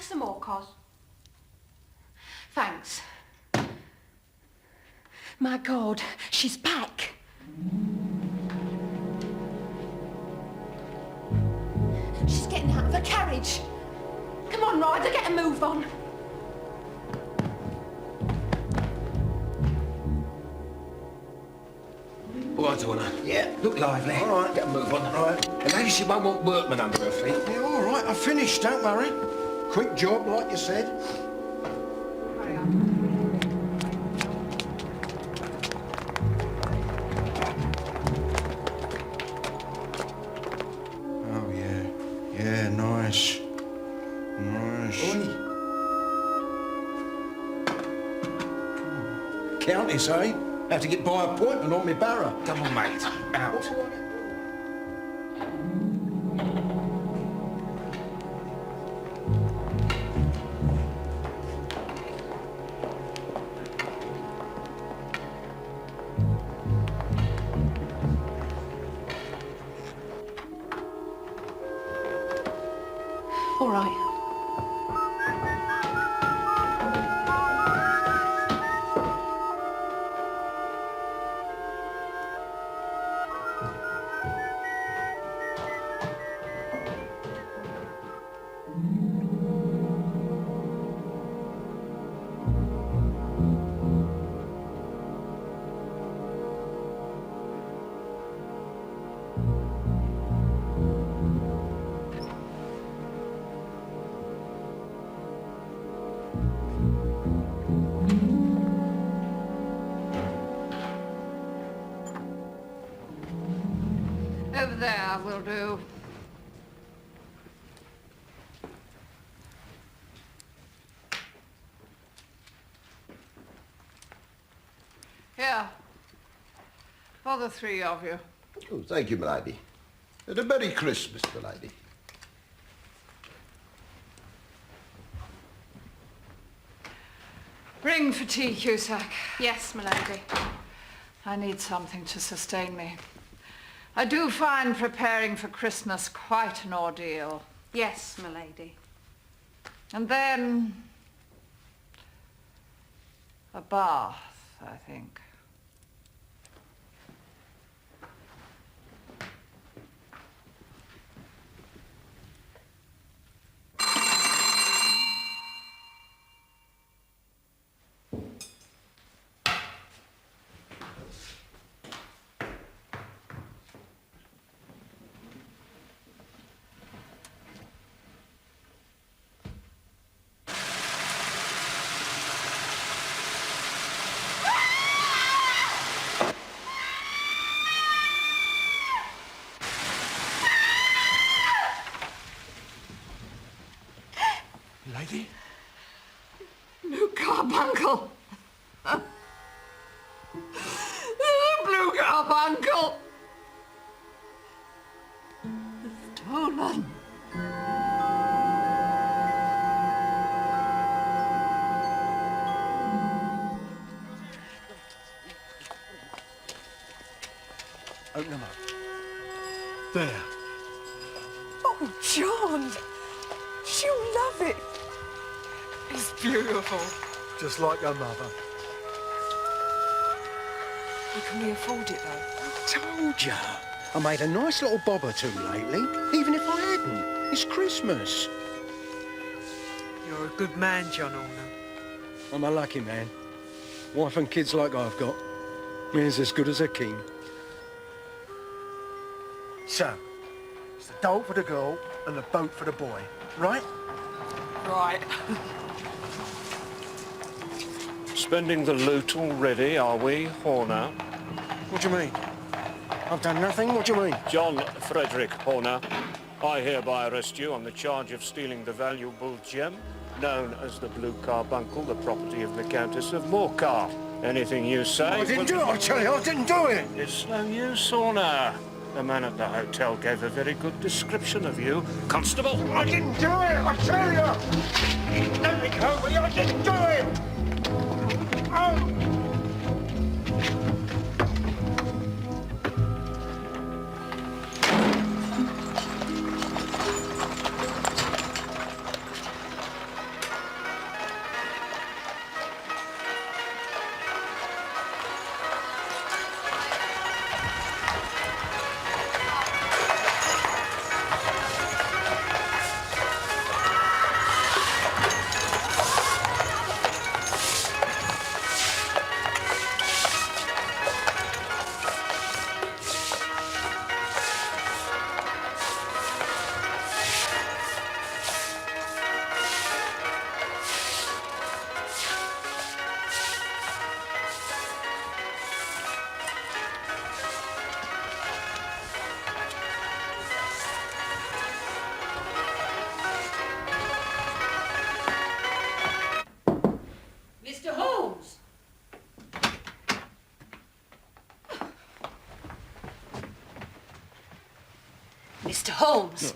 Some more, Cos. Thanks. My God, she's back. She's getting out of the carriage. Come on, Ryder, get a move on. All right, Donna. Yeah. Look lively. All right, get a move on. All right. And maybe she won't want workmen under her feet. Yeah, all right, I finished, don't worry. Quick job, like you said. Hurry up. Oh, yeah. Yeah, nice. Nice. Oi. Countess, eh? Have to get by appointment on my barrow. Come on, mate. Out. All right. Over there will do. Here, for the three of you. Oh, thank you, my lady. And a Merry Christmas, my lady. Ring for tea, Cusack. Yes, my lady. I need something to sustain me. I do find preparing for Christmas quite an ordeal. Yes, my lady. And then a bath, I think. Lady? Blue Carbuncle! Blue Carbuncle! Stolen! Open them up. There. Oh, John! She'll love it. It's beautiful. Just like your mother. Well, can we afford it, though? Told ya. I made a nice little bob or two lately, even if I hadn't. It's Christmas. You're a good man, John Horner. I'm a lucky man. Wife and kids like I've got. Man's as good as a king. So, it's the doll for the girl and the boat for the boy, right? Right. Spending the loot already, are we, Horner? What do you mean? I've done nothing, what do you mean? John Frederick Horner, I hereby arrest you on the charge of stealing the valuable gem known as the Blue Carbuncle, the property of the Countess of Morcar. Anything you say... I didn't do it, I tell you, I didn't do it! It's no use, Horner. The man at the hotel gave a very good description of you. Constable! I didn't do it, I tell you! Let me go, will you? I didn't do it! Oh! Mr. Holmes! Mr. Holmes!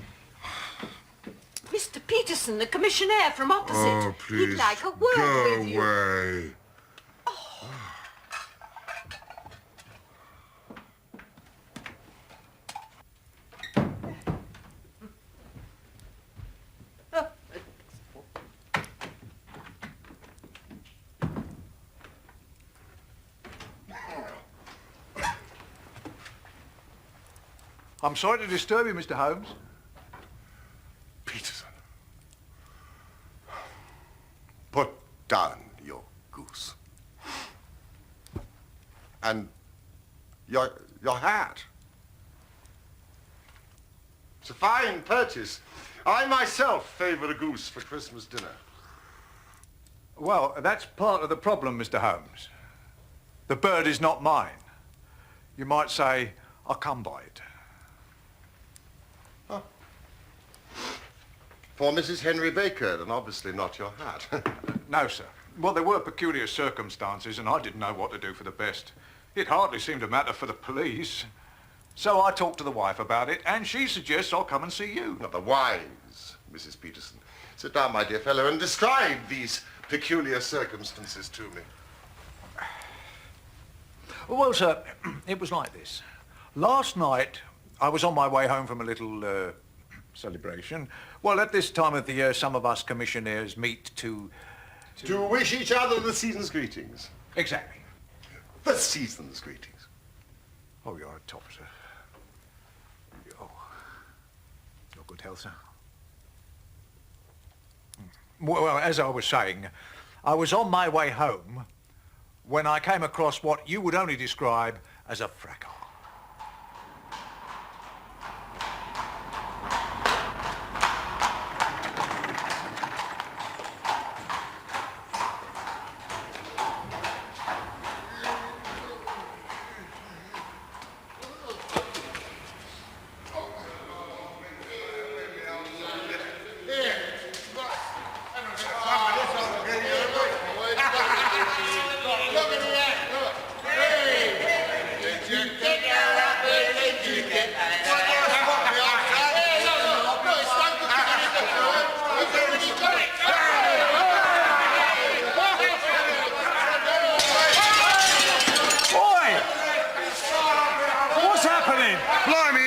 Mr. Peterson, the commissionaire from opposite. Oh, please. He'd like a word Go with you. away. I'm sorry to disturb you, Mr. Holmes. Peterson. Put down your goose. And your hat. It's a fine purchase. I myself favor a goose for Christmas dinner. Well, that's part of the problem, Mr. Holmes. The bird is not mine. You might say, I come by it. For Mrs. Henry Baker, and obviously not your hat. No, sir. Well, there were peculiar circumstances, and I didn't know what to do for the best. It hardly seemed to matter for the police. So I talked to the wife about it, and she suggests I'll come and see you. Not the wise, Mrs. Peterson. Sit down, my dear fellow, and describe these peculiar circumstances to me. Well, sir, it was like this. Last night, I was on my way home from a little celebration. Well, at this time of the year, some of us commissionaires meet to wish each other the season's greetings. Exactly. The season's greetings. Oh, you're a top, sir. Oh, your good health, sir. Well, as I was saying, I was on my way home when I came across what you would only describe as a fracas.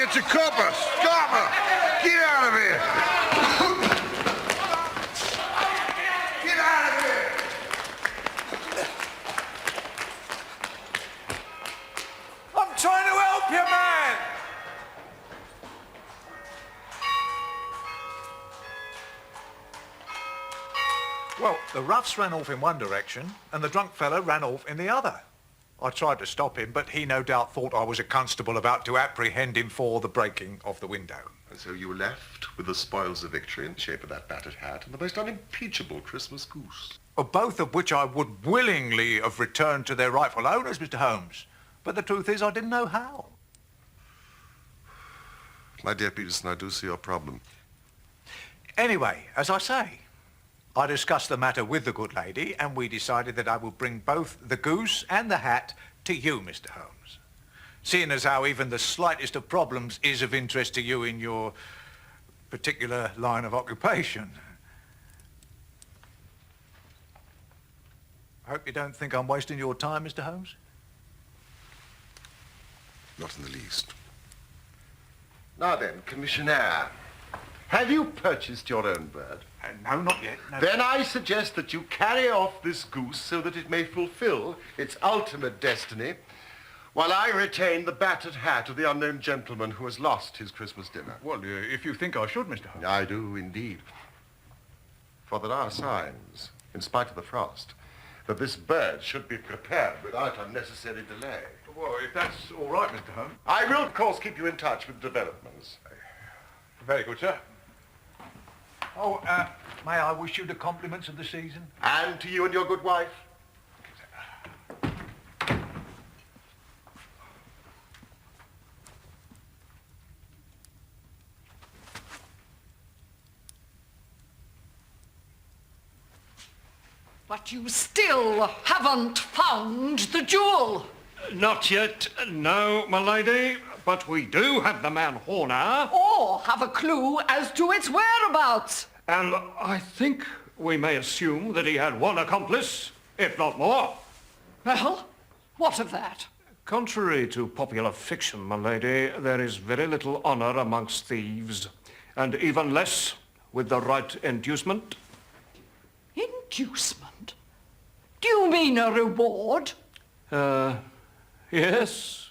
It's a copper! Scopper! Get out of here! Get out Well, the roughs ran off in one direction and the drunk fellow ran off in the other. I tried to stop him, but he no doubt thought I was a constable about to apprehend him for the breaking of the window. And so you were left with the spoils of victory in the shape of that battered hat and the most unimpeachable Christmas goose. Both of which I would willingly have returned to their rightful owners, Mr. Holmes. But the truth is I didn't know how. My dear Peterson, I do see your problem. Anyway, as I say, I discussed the matter with the good lady and we decided that I would bring both the goose and the hat to you, Mr. Holmes. Seeing as how even the slightest of problems is of interest to you in your particular line of occupation. I hope you don't think I'm wasting your time, Mr. Holmes. Not in the least. Now then, Commissioner, have you purchased your own bird? No, not yet. No. Then I suggest that you carry off this goose so that it may fulfill its ultimate destiny, while I retain the battered hat of the unknown gentleman who has lost his Christmas dinner. Well, if you think I should, Mr. Holmes. I do indeed. For there are signs, in spite of the frost, that this bird should be prepared without unnecessary delay. Well, if that's all right, Mr. Holmes. I will, of course, keep you in touch with developments. Very good, sir. Oh, may I wish you the compliments of the season? And to you and your good wife. But you still haven't found the jewel. Not yet, no, my lady. But we do have the man Horner. Or have a clue as to its whereabouts. And I think we may assume that he had one accomplice, if not more. Well, what of that? Contrary to popular fiction, my lady, there is very little honour amongst thieves, and even less with the right inducement. Inducement? Do you mean a reward? Yes.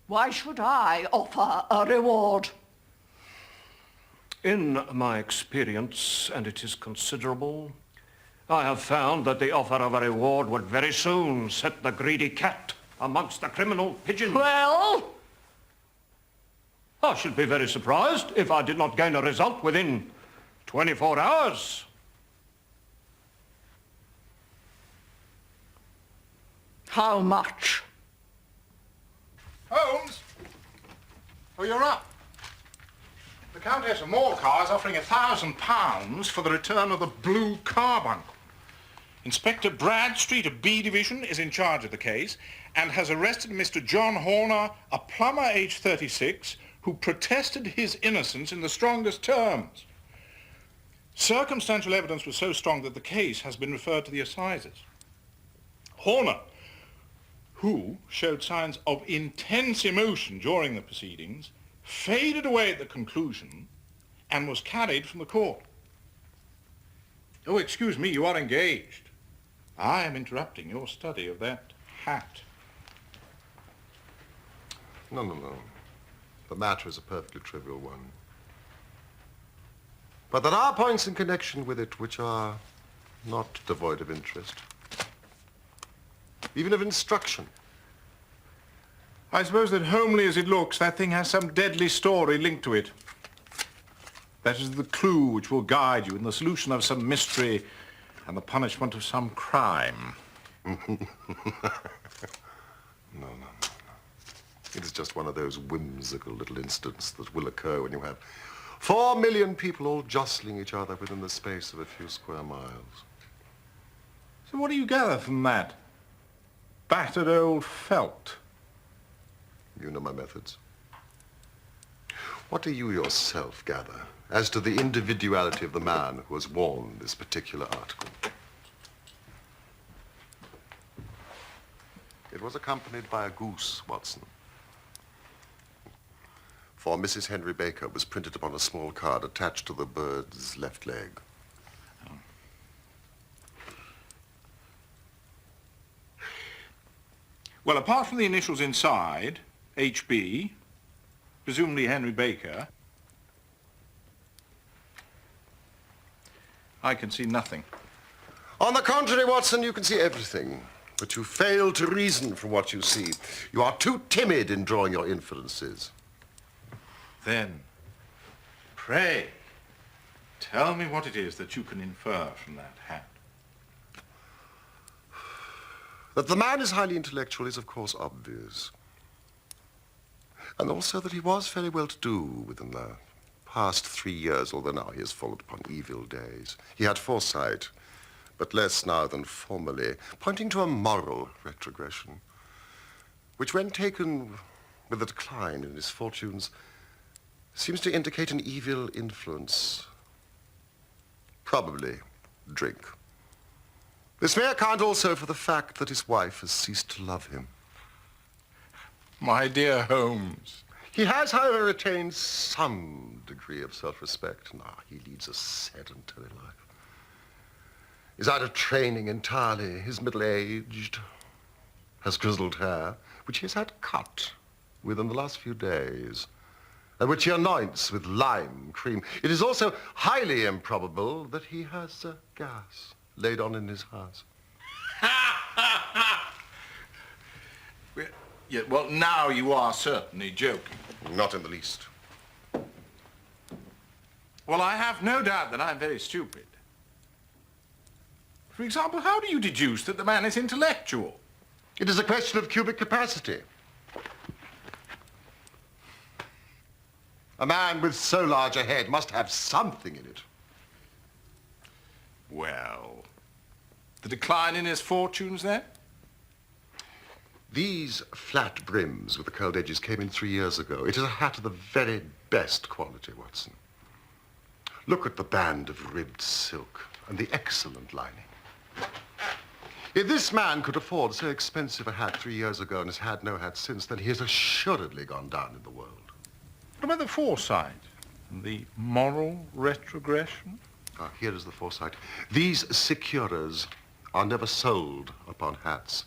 Why should I offer a reward? In my experience, and it is considerable, I have found that the offer of a reward would very soon set the greedy cat amongst the criminal pigeons. Well? I should be very surprised if I did not gain a result within 24 hours. How much? Holmes? Oh, you're up. The Countess of Morcar is offering £1,000 for the return of the blue carbuncle. Inspector Bradstreet of B Division is in charge of the case and has arrested Mr. John Horner, a plumber aged 36, who protested his innocence in the strongest terms. Circumstantial evidence was so strong that the case has been referred to the assizes. Horner, who showed signs of intense emotion during the proceedings, faded away at the conclusion and was carried from the court. Oh, excuse me, you are engaged. I am interrupting your study of that hat. No. The matter is a perfectly trivial one. But there are points in connection with it which are not devoid of interest. Even of instruction. I suppose that homely as it looks, that thing has some deadly story linked to it. That is the clue which will guide you in the solution of some mystery and the punishment of some crime. No. It is just one of those whimsical little incidents that will occur when you have 4 million people all jostling each other within the space of a few square miles. So what do you gather from that? Battered old felt. You know my methods. What do you yourself gather as to the individuality of the man who has worn this particular article? It was accompanied by a goose, Watson. For Mrs. Henry Baker was printed upon a small card attached to the bird's left leg. Well, apart from the initials inside, HB, presumably Henry Baker, I can see nothing. On the contrary, Watson, you can see everything, but you fail to reason from what you see. You are too timid in drawing your inferences. Then, pray, tell me what it is that you can infer from that hat. That the man is highly intellectual is, of course, obvious. And also that he was very well-to-do within the past 3 years, although now he has fallen upon evil days. He had foresight, but less now than formerly, pointing to a moral retrogression, which, when taken with a decline in his fortunes, seems to indicate an evil influence. Probably drink. This may account also for the fact that his wife has ceased to love him. My dear Holmes. He has, however, retained some degree of self-respect. Now, he leads a sedentary life. He's out of training entirely. He's middle-aged, has grizzled hair, which he has had cut within the last few days, and which he anoints with lime cream. It is also highly improbable that he has gas laid on in his house. Yeah, well, now you are certainly joking. Not in the least. Well, I have no doubt that I'm very stupid. For example, how do you deduce that the man is intellectual? It is a question of cubic capacity. A man with so large a head must have something in it. Well, the decline in his fortunes, then? These flat brims with the curled edges came in 3 years ago. It is a hat of the very best quality, Watson. Look at the band of ribbed silk and the excellent lining. If this man could afford so expensive a hat 3 years ago and has had no hat since, then he has assuredly gone down in the world. What about the foresight and the moral retrogression? Ah, here is the foresight. These securers are never sold upon hats.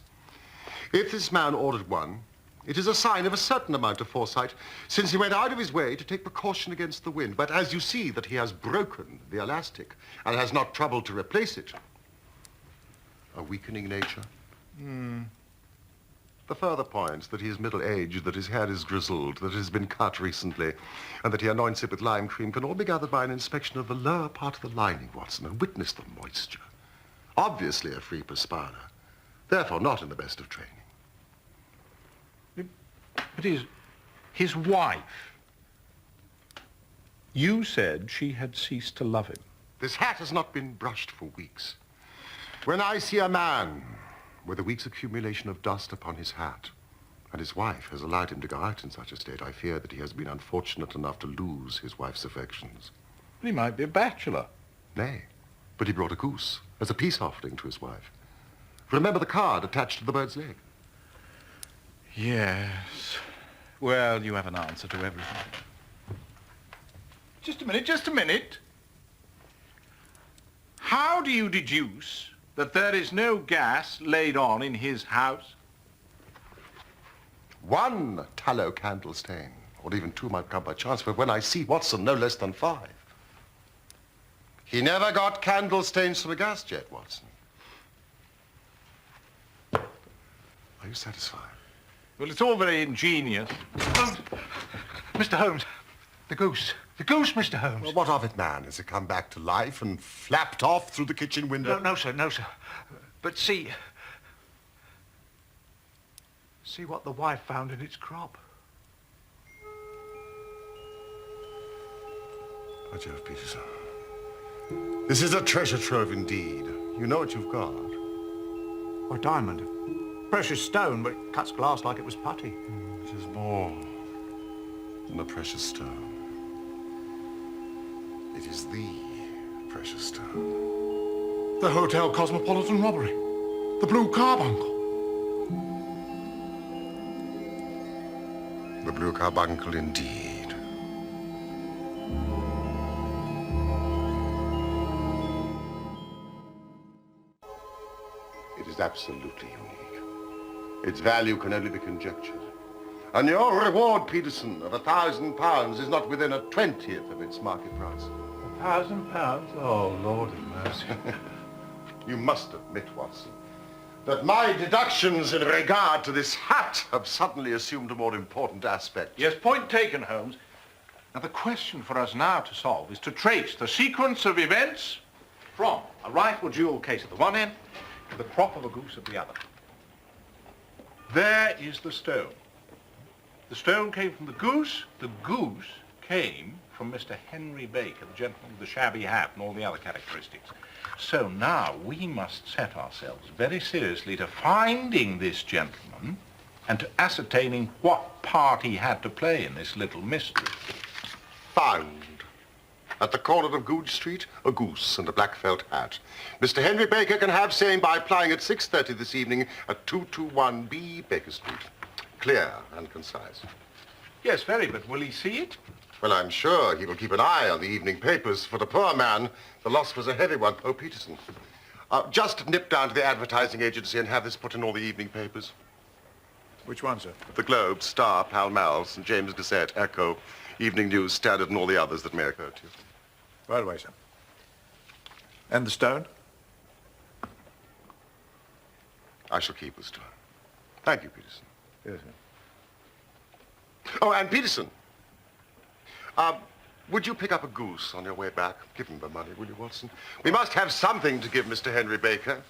If this man ordered one, it is a sign of a certain amount of foresight, since he went out of his way to take precaution against the wind. But as you see that he has broken the elastic and has not troubled to replace it, a weakening nature. The further points that he is middle-aged, that his hair is grizzled, that it has been cut recently, and that he anoints it with lime cream can all be gathered by an inspection of the lower part of the lining, Watson, and witness the moisture. Obviously a free perspirer, therefore not in the best of training. But his wife, you said she had ceased to love him. This hat has not been brushed for weeks. When I see a man with a week's accumulation of dust upon his hat, and his wife has allowed him to go out in such a state, I fear that he has been unfortunate enough to lose his wife's affections. But he might be a bachelor. Nay, but he brought a goose as a peace offering to his wife. Remember the card attached to the bird's leg? Yes. Well, you have an answer to everything. Just a minute. How do you deduce that there is no gas laid on in his house? One tallow candle stain, or even two might come by chance, but when I see Watson, no less than 5. He never got candle stains from a gas jet, Watson. Are you satisfied? Well, it's all very ingenious. Mr. Holmes, the goose. The goose, Mr. Holmes. Well, what of it, man? Has it come back to life and flapped off through the kitchen window? No, sir. But see what the wife found in its crop. By Jove, Peterson. This is a treasure trove indeed. You know what you've got. A diamond. Precious stone, but it cuts glass like it was putty. It is more than a precious stone. It is the precious stone. The Hotel Cosmopolitan robbery. The Blue Carbuncle. The Blue Carbuncle indeed. It is absolutely unique. Its value can only be conjectured. And your reward, Peterson, of £1,000 is not within a 20th of its market price. £1,000? Oh, Lord have mercy. You must admit, Watson, that my deductions in regard to this hat have suddenly assumed a more important aspect. Yes, point taken, Holmes. Now, the question for us now to solve is to trace the sequence of events from a rifle duel case at the one end to the crop of a goose at the other. There is the stone. The stone came from the goose. The goose came from Mr. Henry Baker, the gentleman with the shabby hat and all the other characteristics. So now we must set ourselves very seriously to finding this gentleman and to ascertaining what part he had to play in this little mystery. Found. At the corner of Goodge Street, a goose and a black felt hat. Mr. Henry Baker can have same by applying at 6:30 this evening at 221B Baker Street. Clear and concise. Yes, very, but will he see it? Well, I'm sure he will keep an eye on the evening papers. For the poor man, the loss was a heavy one. Oh, Peterson, just nip down to the advertising agency and have this put in all the evening papers. Which one, sir? The Globe, Star, Pall Mall, St. James Gazette, Echo, Evening News, Standard, and all the others that may occur to you. Right away, sir. And the stone? I shall keep the stone. Thank you, Peterson. Yes, sir. Oh, and Peterson, would you pick up a goose on your way back? Give him the money, will you, Watson? We must have something to give Mr. Henry Baker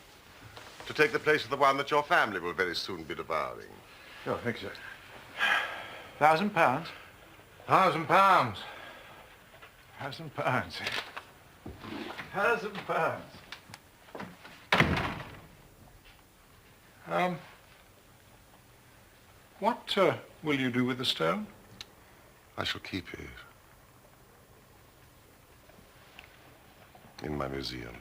to take the place of the one that your family will very soon be devouring. Oh, thank you, sir. £1,000? £1,000. £1,000. £1,000. What will you do with the stone? I shall keep it in my museum.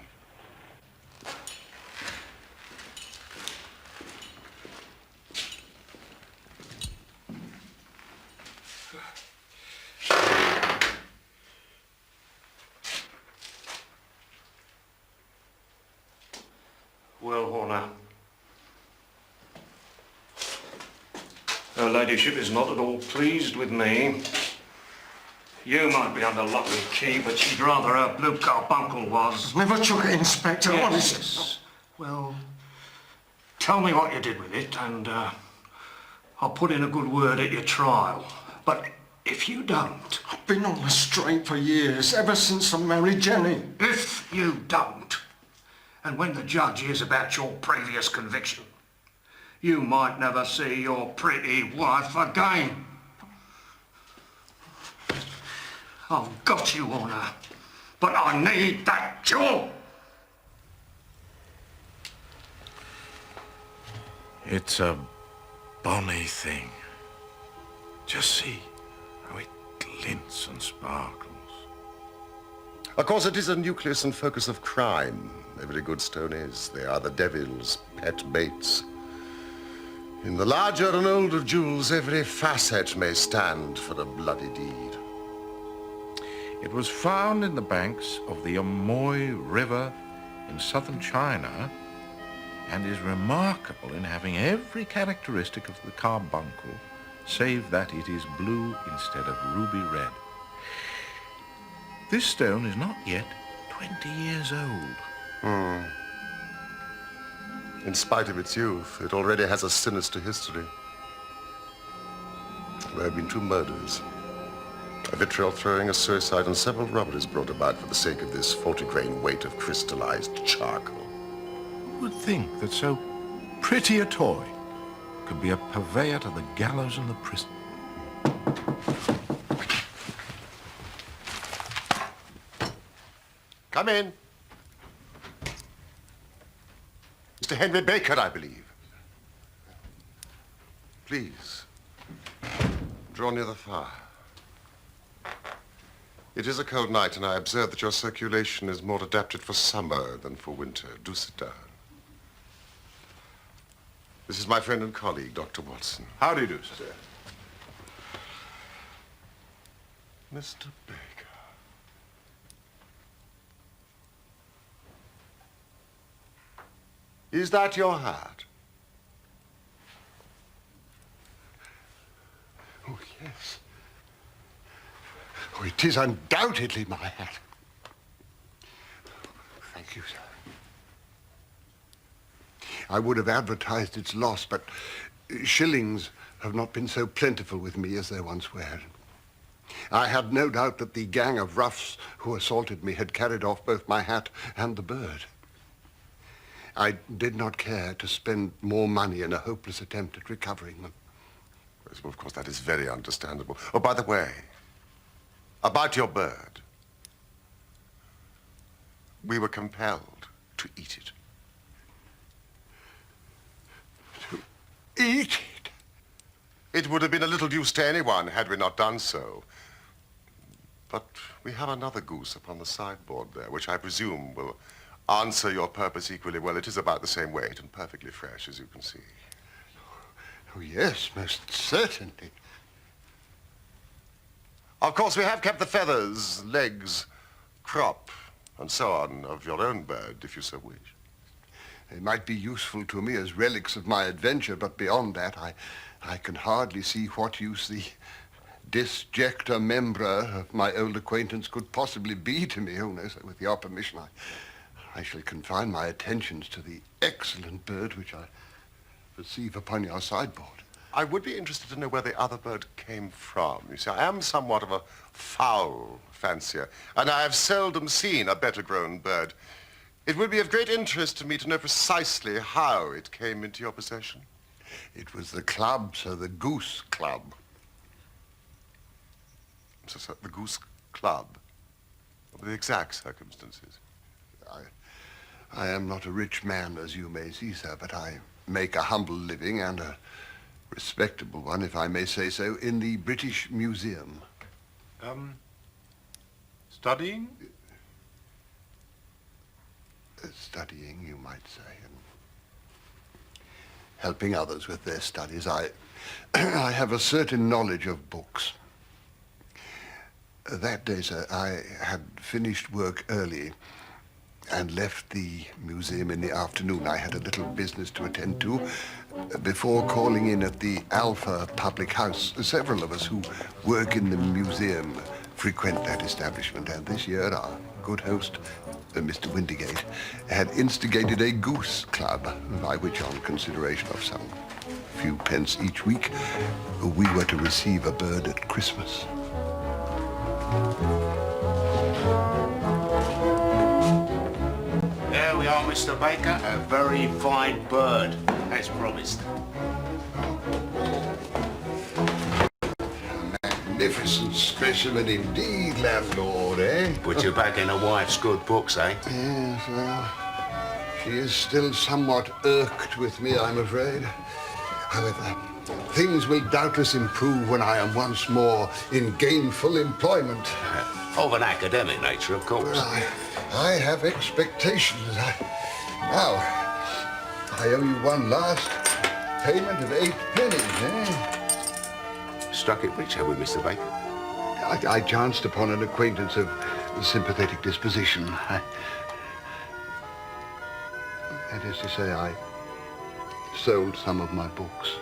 Well, Horner, her ladyship is not at all pleased with me. You might be under lock and key, but she'd rather her blue carbuncle was. Never took it, Inspector, honest. Yes. Well, tell me what you did with it, and I'll put in a good word at your trial. But if you don't... I've been on the straight for years, ever since I married Jenny. If you don't, and when the judge hears about your previous conviction, you might never see your pretty wife again. I've got you, Horner, but I need that jewel. It's a bonny thing. Just see how it glints and sparkles. Of course, it is a nucleus and focus of crime. Every good stone is. They are the devil's pet baits. In the larger and older jewels, every facet may stand for a bloody deed. It was found in the banks of the Amoy River in southern China and is remarkable in having every characteristic of the carbuncle, save that it is blue instead of ruby red. This stone is not yet 20 years old. In spite of its youth, it already has a sinister history. There have been 2 murders, a vitriol throwing, a suicide, and several robberies brought about for the sake of this 40-grain weight of crystallized charcoal. Who would think that so pretty a toy could be a purveyor to the gallows and the prison? Come in. Mr. Henry Baker, I believe. Please, draw near the fire. It is a cold night, and I observe that your circulation is more adapted for summer than for winter. Do sit down. This is my friend and colleague, Dr. Watson. How do you do, sir? Mr. Baker. Is that your hat? Oh, yes. Oh, it is undoubtedly my hat. Thank you, sir. I would have advertised its loss, but shillings have not been so plentiful with me as they once were. I had no doubt that the gang of roughs who assaulted me had carried off both my hat and the bird. I did not care to spend more money in a hopeless attempt at recovering them. Yes, well, of course, that is very understandable. Oh, by the way, about your bird. We were compelled to eat it. To eat it? It would have been a little use to anyone had we not done so. But we have another goose upon the sideboard there, which I presume will answer your purpose equally well. It is about the same weight and perfectly fresh, as you can see. Oh, yes, most certainly. Of course, we have kept the feathers, legs, crop, and so on of your own bird, if you so wish. They might be useful to me as relics of my adventure, but beyond that, I can hardly see what use the disjecta membra of my old acquaintance could possibly be to me. Oh, no, sir, with your permission, I shall confine my attentions to the excellent bird which I perceive upon your sideboard. I would be interested to know where the other bird came from. You see, I am somewhat of a fowl fancier, and I have seldom seen a better-grown bird. It would be of great interest to me to know precisely how it came into your possession. It was the club, sir, the Goose Club. So, the Goose Club? What were the exact circumstances? I am not a rich man, as you may see, sir, but I make a humble living, and a respectable one, if I may say so, in the British Museum. Studying? Studying, you might say, and helping others with their studies. I have a certain knowledge of books. That day, sir, I had finished work early and left the museum in the afternoon. I had a little business to attend to before calling in at the Alpha public house. Several of us who work in the museum frequent that establishment, and this year our good host, Mr. Windigate, had instigated a goose club, by which, on consideration of some few pence each week, we were to receive a bird at Christmas. There we are, Mr. Baker. A very fine bird, as promised. Magnificent specimen indeed, landlord, eh? Put you back in a wife's good books, eh? Yes, well, she is still somewhat irked with me, I'm afraid. However, things will doubtless improve when I am once more in gainful employment. Of an academic nature, of course. Well, I have expectations. Now, I owe you one last payment of 8 pennies, eh? Struck it rich, have we, Mr. Baker? I chanced upon an acquaintance of sympathetic disposition. That is to say, I sold some of my books.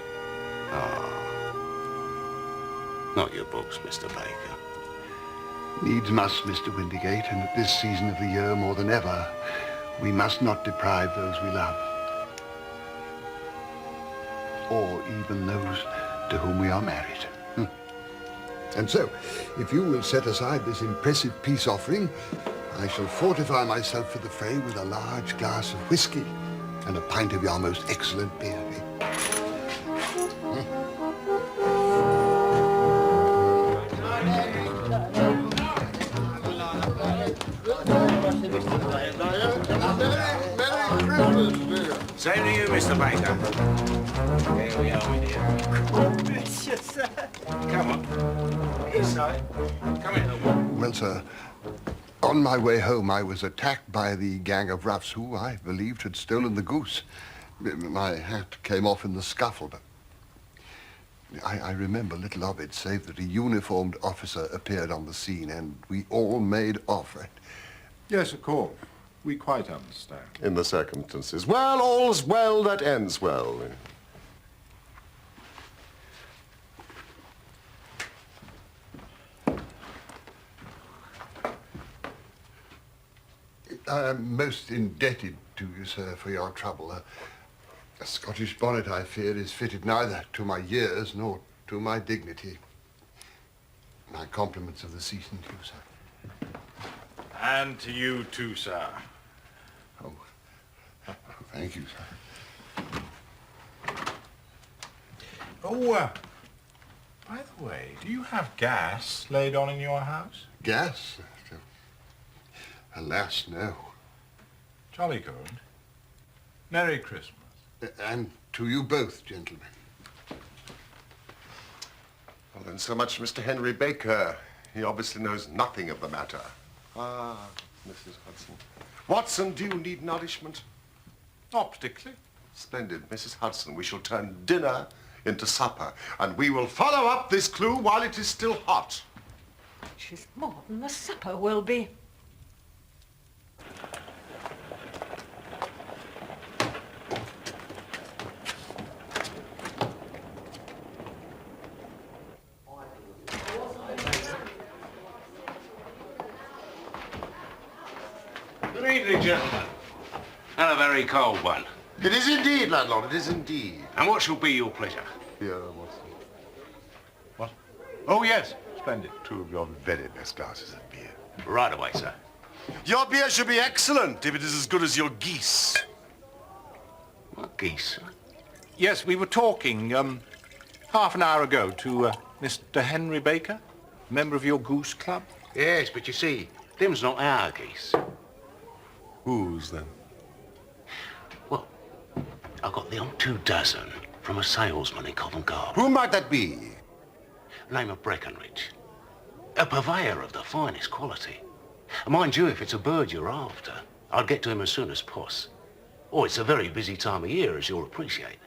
Not your books, Mr. Baker. Needs must, Mr. Windigate, and at this season of the year more than ever, we must not deprive those we love. Or even those to whom we are married. And so, if you will set aside this impressive peace offering, I shall fortify myself for the fray with a large glass of whiskey and a pint of your most excellent beer. Same to you, Mr. Baker. Here we are, my dear. Monsieur, sir. Come on. Inside. Come in. Well, sir, on my way home, I was attacked by the gang of roughs who, I believed, had stolen the goose. My hat came off in the scuffle, but I remember little of it, save that a uniformed officer appeared on the scene, and we all made off. Yes, of course. We quite understand. In the circumstances. Well, all's well that ends well. I am most indebted to you, sir, for your trouble. A Scottish bonnet, I fear, is fitted neither to my years nor to my dignity. My compliments of the season to you, sir. And to you too, sir. Oh, thank you, sir. Oh, by the way, do you have gas laid on in your house? Gas? Alas, no. Jolly good. Merry Christmas. And to you both, gentlemen. Well, then, so much Mr. Henry Baker. He obviously knows nothing of the matter. Ah, Mrs. Hudson. Watson, do you need nourishment? Not particularly. Splendid. Mrs. Hudson, we shall turn dinner into supper, and we will follow up this clue while it is still hot. Which is more than the supper will be. Good evening, gentlemen. And a very cold one. It is indeed, landlord, it is indeed. And what shall be your pleasure? Here, Watson. What? Oh, yes. Splendid. Two of your very best glasses of beer. Right away, sir. Your beer should be excellent if it is as good as your geese. What geese? Yes, we were talking half an hour ago to Mr. Henry Baker, member of your goose club. Yes, but you see, them's not our geese. Whose, then? Well, I got the odd 24 from a salesman in Covent Garden. Who might that be? Name of Breckenridge. A purveyor of the finest quality. Mind you, if it's a bird you're after, I'd get to him as soon as poss. Oh, it's a very busy time of year, as you'll appreciate.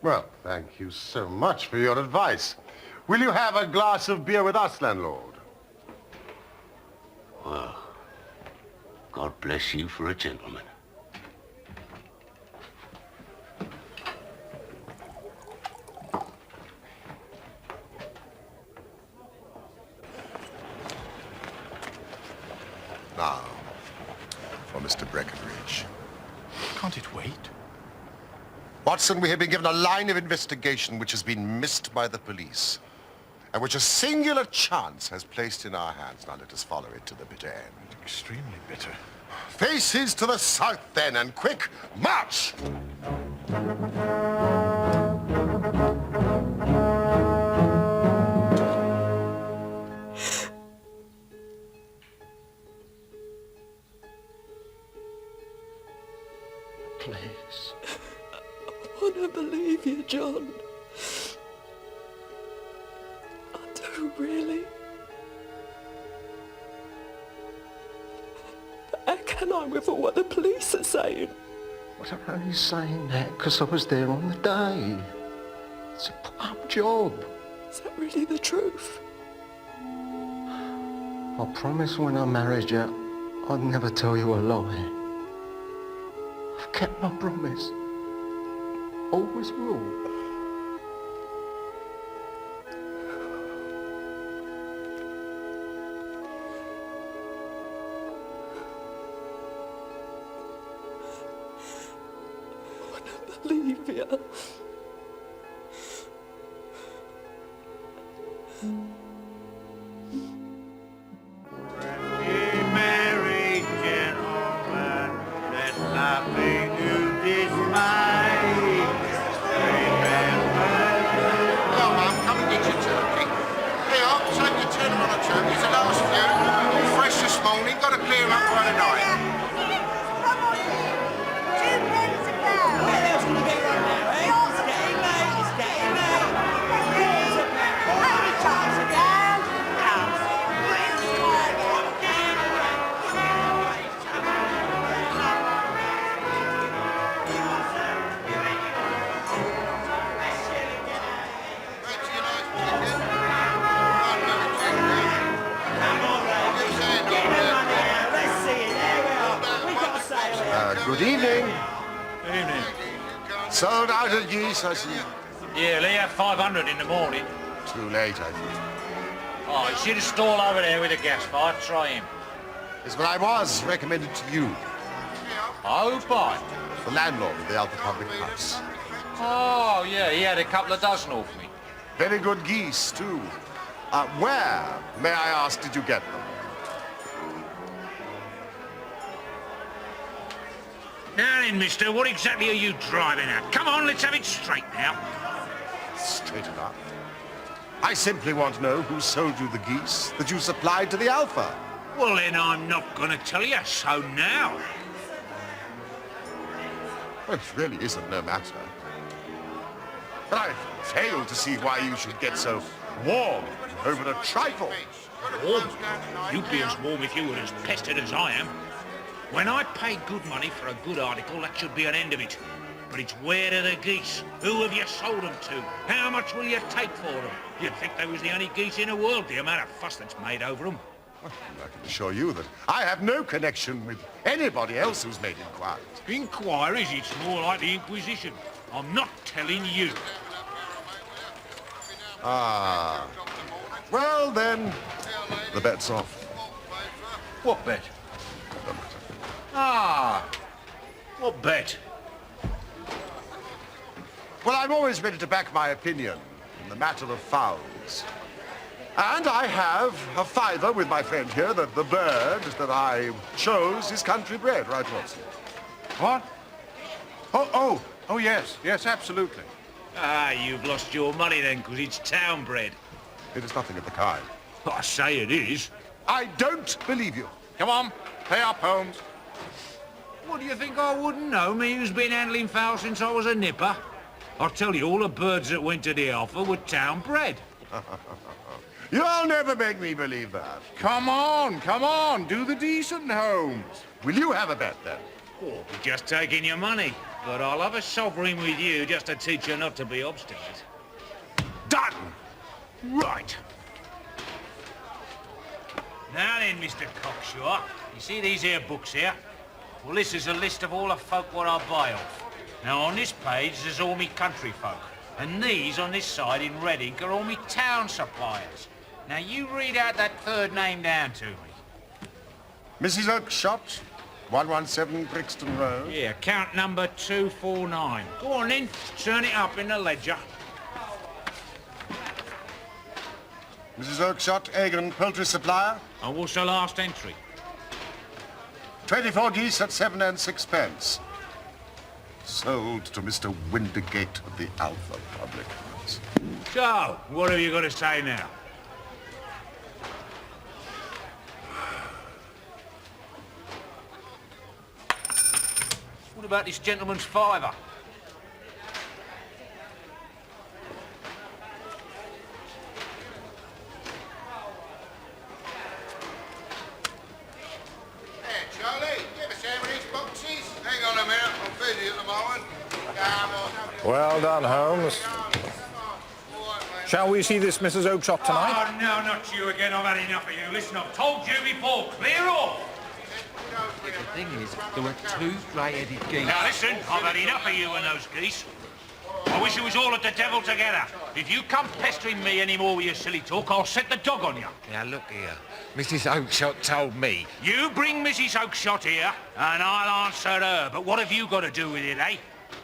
Well, thank you so much for your advice. Will you have a glass of beer with us, landlord? Well, God bless you for a gentleman. Now, for Mr. Breckenridge. Can't it wait? Watson, we have been given a line of investigation which has been missed by the police, and which a singular chance has placed in our hands. Now let us follow it to the bitter end. Extremely bitter. Faces to the south, then, and quick march! Please. I don't believe you, John. I do, really. But how can I with all what the police are saying? Well, I'm only saying that because I was there on the day. It's a put-up job. Is that really the truth? I promised when I married you, I'd never tell you a lie. I've kept my promise. Always will. I don't believe you. Merry gentlemen, let nothing you dismay. Hello, Mum. Come and get your turkey. Here, take your turn on a turkey. It's the last few. All fresh this morning. Got to clear them up by the night. Good evening. Good evening. Sold out of geese, I see. Yeah, they have 500 in the morning. Too late, I think. Oh, you see the stall over there with the gas fire? Try him. It's what I was recommended to you. Oh, fine. The landlord of the Alpha Public House. Oh, yeah, he had a couple of dozen off me. Very good geese, too. Where, may I ask, did you get them? Now then, mister, what exactly are you driving at? Come on, let's have it straight now. Straight enough. I simply want to know who sold you the geese that you supplied to the Alpha. Well, then I'm not going to tell you, so now. Well, it really isn't no matter. But I fail to see why you should get so warm over a trifle. Warm? You'd be as warm if you were as pestered as I am. When I pay good money for a good article, that should be an end of it. But it's where are the geese? Who have you sold them to? How much will you take for them? You'd think they was the only geese in the world, the amount of fuss that's made over them. Well, I can assure you that I have no connection with anybody else who's made inquiries. Inquiries? It's more like the Inquisition. I'm not telling you. Ah. Well, then, the bet's off. What bet? Ah. What bet? Well, I'm always ready to back my opinion in the matter of fowls. And I have a fiver with my friend here that the bird that I chose is country bred, right, Watson? What? Oh, yes, absolutely. Ah, you've lost your money then, because it's town bred. It is nothing of the kind. I say it is. I don't believe you. Come on, pay up, Holmes. What do you think I wouldn't know, me who's been handling fowl since I was a nipper? I tell you, all the birds that went to the Alpha were town bred. You'll never make me believe that. Come on, do the decent, Holmes. Will you have a bet, then? Oh, just taking your money. But I'll have a sovereign with you just to teach you not to be obstinate. Done! Right. Now then, Mr. Cocksure, you see these here books here? Well, this is a list of all the folk what I buy off. Now, on this page, there's all me country folk. And these on this side in red ink are all me town suppliers. Now, you read out that third name down to me. Mrs. Oakshott, 117 Brixton Road. Yeah, account number 249. Go on then, turn it up in the ledger. Mrs. Oakshott, Egan, poultry supplier. And what's the last entry? 24 geese at 7 and 6 pence. Sold to Mr. Windigate of the Alpha Public House. So, what have you got to say now? What about this gentleman's fiver? Charlie, give us some of these boxes. Hang on a minute, I'm busy at the moment. Well done, Holmes. Shall we see this Mrs. Oakshott tonight? Oh, no, not you again. I've had enough of you. Listen, I've told you before. Clear off! The thing is, there were two grey-headed geese. Now, listen, I've had enough of you and those geese. I wish it was all at the devil together. If you come pestering me any more with your silly talk, I'll set the dog on you. Now, look here. Mrs. Oakshott told me. You bring Mrs. Oakshott here, and I'll answer her. But what have you got to do with it, eh?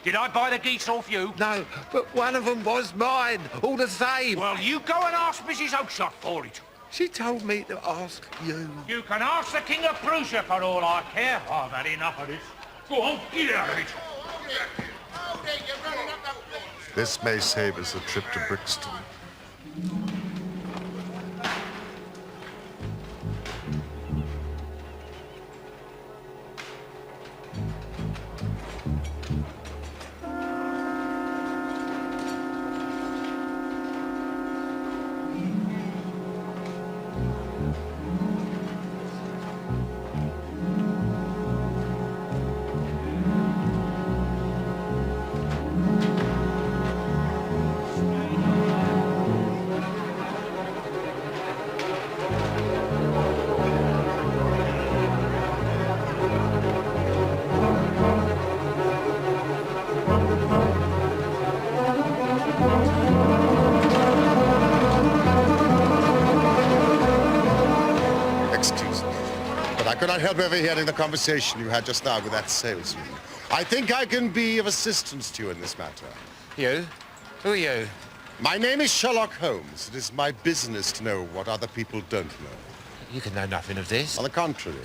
Did I buy the geese off you? No, but one of them was mine, all the same. Well, you go and ask Mrs. Oakshott for it. She told me to ask you. You can ask the King of Prussia for all I care. I've had enough of this. Go on, get out of it. This may save us a trip to Brixton. could not help overhearing the conversation you had just now with that salesman. I think I can be of assistance to you in this matter. You? Who are you? My name is Sherlock Holmes. It is my business to know what other people don't know. You can know nothing of this. On the contrary,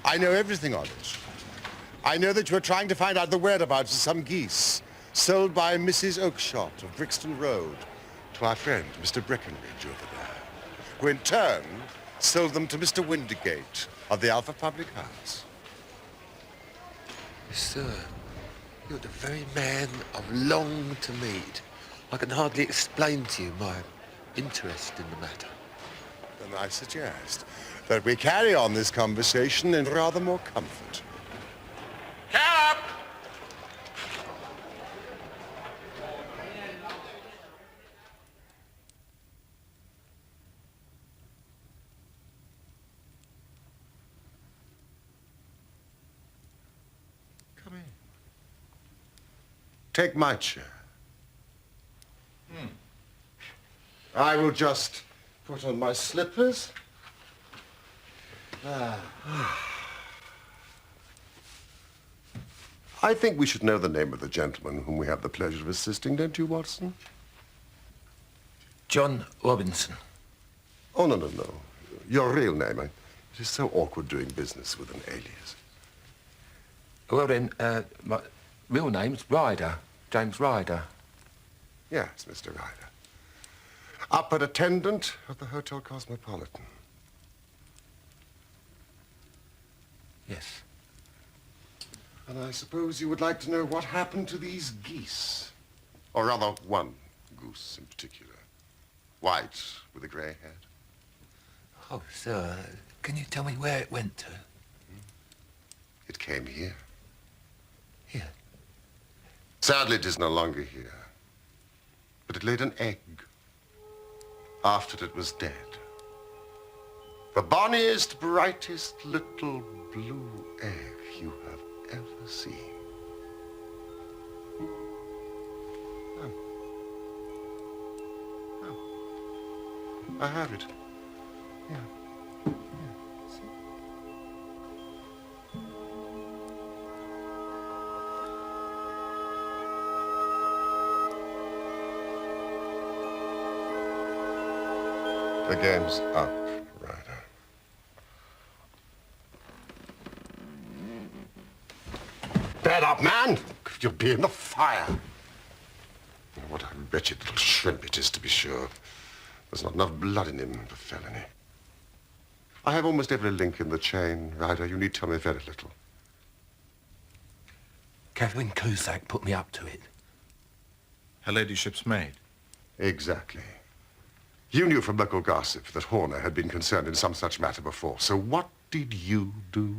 I know everything of it. I know that you are trying to find out the whereabouts of some geese sold by Mrs. Oakshott of Brixton Road to our friend, Mr. Breckenridge, over there, who in turn sold them to Mr. Windigate of the Alpha Public House. Sir, you're the very man I've longed to meet. I can hardly explain to you my interest in the matter. Then I suggest that we carry on this conversation in rather more comfort. Caleb! Come in. Take my chair. I will just put on my slippers. I think we should know the name of the gentleman whom we have the pleasure of assisting, don't you, Watson? John Robinson. Oh, no, no, no. Your real name. It is so awkward doing business with an alias. Well then, my real name's Ryder. James Ryder. Yes, Mr. Ryder. Upper attendant at the Hotel Cosmopolitan. Yes. And I suppose you would like to know what happened to these geese. Or rather, one goose in particular. White with a grey head. Oh, sir, can you tell me where it went to? It came here. Here? Sadly, it is no longer here. But it laid an egg after it was dead. The bonniest, brightest little blue egg you have ever seen. Oh. Oh. I have it. Yeah. The game's up, Ryder. Bear up, man! You'll be in the fire. What a wretched little shrimp it is, to be sure. There's not enough blood in him for felony. I have almost every link in the chain, Ryder. You need tell me very little. Catherine Cusack put me up to it. Her ladyship's maid. Exactly. You knew from local gossip that Horner had been concerned in some such matter before. So what did you do?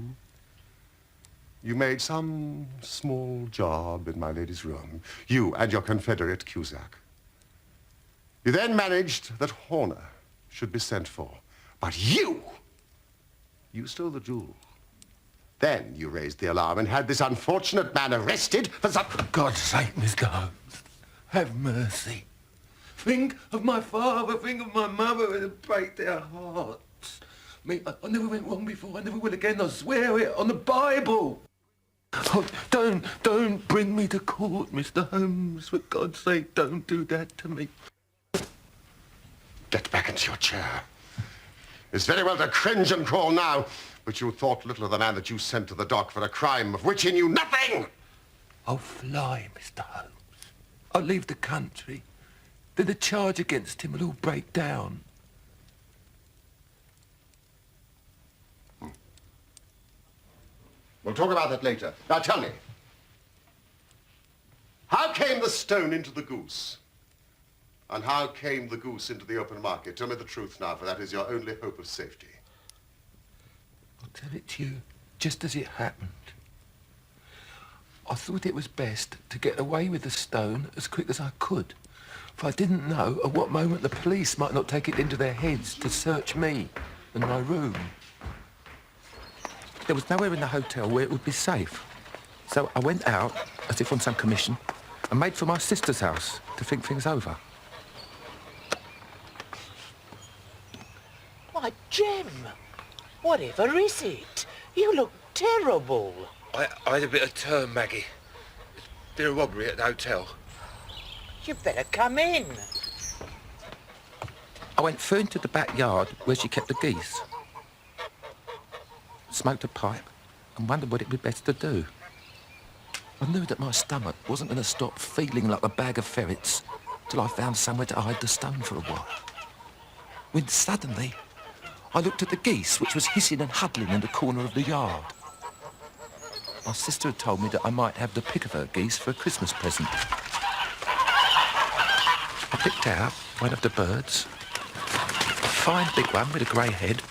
You made some small job in my lady's room. You and your confederate Cusack. You then managed that Horner should be sent for. But you stole the jewel. Then you raised the alarm and had this unfortunate man arrested for some... For God's sake, Mr. Holmes, have mercy. Think of my father, think of my mother, and break their hearts. Me, I never went wrong before, I never will again, I swear it, on the Bible. Oh, don't bring me to court, Mr. Holmes. For God's sake, don't do that to me. Get back into your chair. It's very well to cringe and crawl now, but you thought little of the man that you sent to the dock for a crime of which he knew nothing. I'll fly, Mr. Holmes. I'll leave the country. Then the charge against him will all break down. We'll talk about that later. Now tell me, how came the stone into the goose? And how came the goose into the open market? Tell me the truth now, for that is your only hope of safety. I'll tell it to you just as it happened. I thought it was best to get away with the stone as quick as I could, for I didn't know at what moment the police might not take it into their heads to search me and my room. There was nowhere in the hotel where it would be safe. So I went out, as if on some commission, and made for my sister's house to think things over. Why, Jem, whatever is it? You look terrible. I had a bit of turn, Maggie. There's been a robbery at the hotel. You better come in. I went through into the backyard where she kept the geese. Smoked a pipe and wondered what it would be best to do. I knew that my stomach wasn't going to stop feeling like a bag of ferrets till I found somewhere to hide the stone for a while. When suddenly, I looked at the geese, which was hissing and huddling in the corner of the yard. My sister had told me that I might have the pick of her geese for a Christmas present. I picked out one of the birds, a fine big one with a grey head.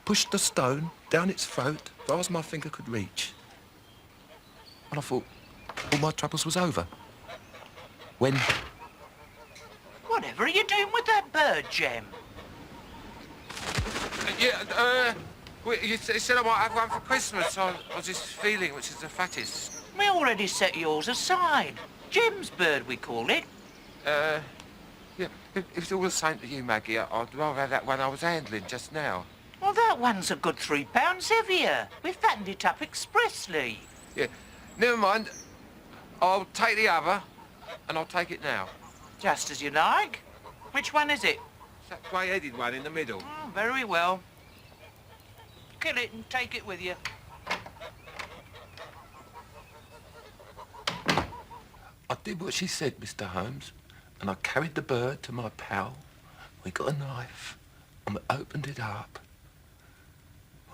Pushed the stone down its throat as far as my finger could reach. And I thought all my troubles was over. When... Whatever are you doing with that bird, Jem? You said I might have one for Christmas. I was just feeling which is the fattest. We already set yours aside. Jem's bird, we call it. Yeah, if it's all the same to you, Maggie, I'd rather have that one I was handling just now. Well, that one's a good 3 pounds heavier. We fattened it up expressly. Yeah, never mind. I'll take the other, and I'll take it now. Just as you like. Which one is it? It's that grey-headed one in the middle. Oh, very well. Kill it and take it with you. I did what she said, Mr. Holmes, and I carried the bird to my pal. We got a knife, and we opened it up.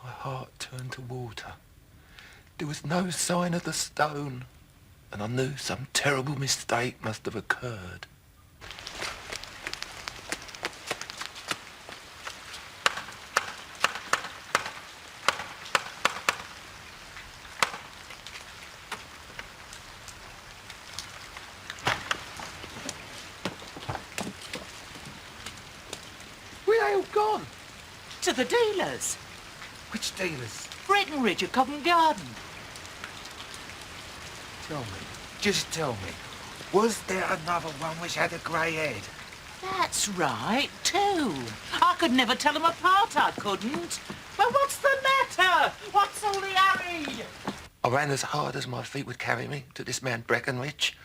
My heart turned to water. There was no sign of the stone, and I knew some terrible mistake must have occurred. Where they all gone? To the dealers. Which dealers? Breckenridge at Covent Garden. Tell me, just tell me, was there another one which had a grey head? That's right, 2. I could never tell them apart, I couldn't. Well, what's the matter? What's all the hurry? I ran as hard as my feet would carry me to this man Breckenridge,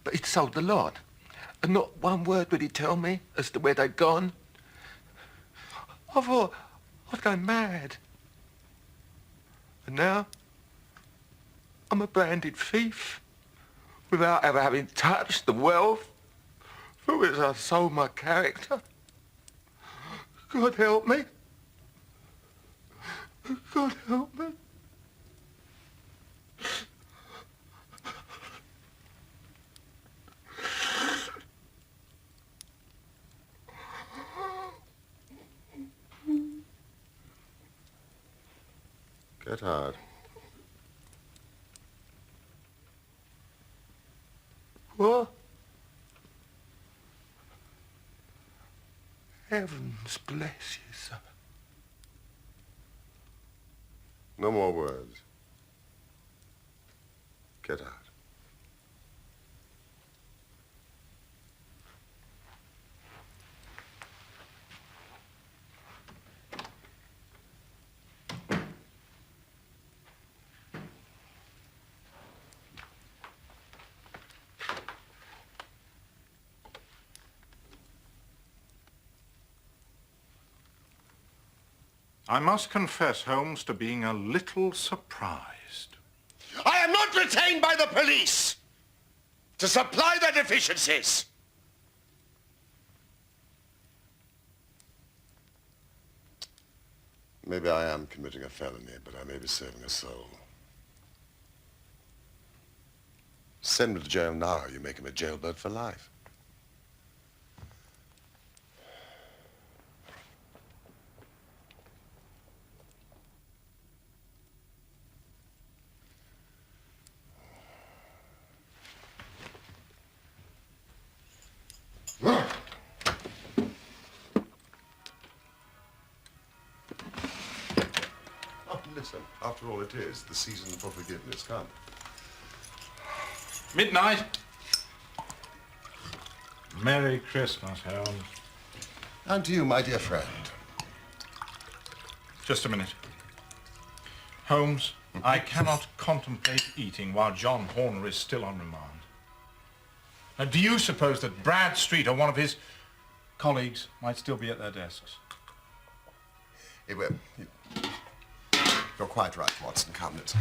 but he'd sold the lot, and not one word would he tell me as to where they'd gone. I thought I'd go mad. And now, I'm a branded thief without ever having touched the wealth for which I sold my character. God help me. God help me. Get hard. What? Heavens bless you, sir. No more words. Get out. I must confess, Holmes, to being a little surprised. I am not retained by the police to supply their deficiencies. Maybe I am committing a felony, but I may be saving a soul. Send him to jail now, you make him a jailbird for life. listen. After all, it is the season for forgiveness. Come. Midnight. Merry Christmas, Holmes. And to you, my dear friend. Just a minute. Holmes, I cannot contemplate eating while John Horner is still on remand. Now, do you suppose that Bradstreet or one of his colleagues might still be at their desks? You're quite right, Watson. Come, let's go.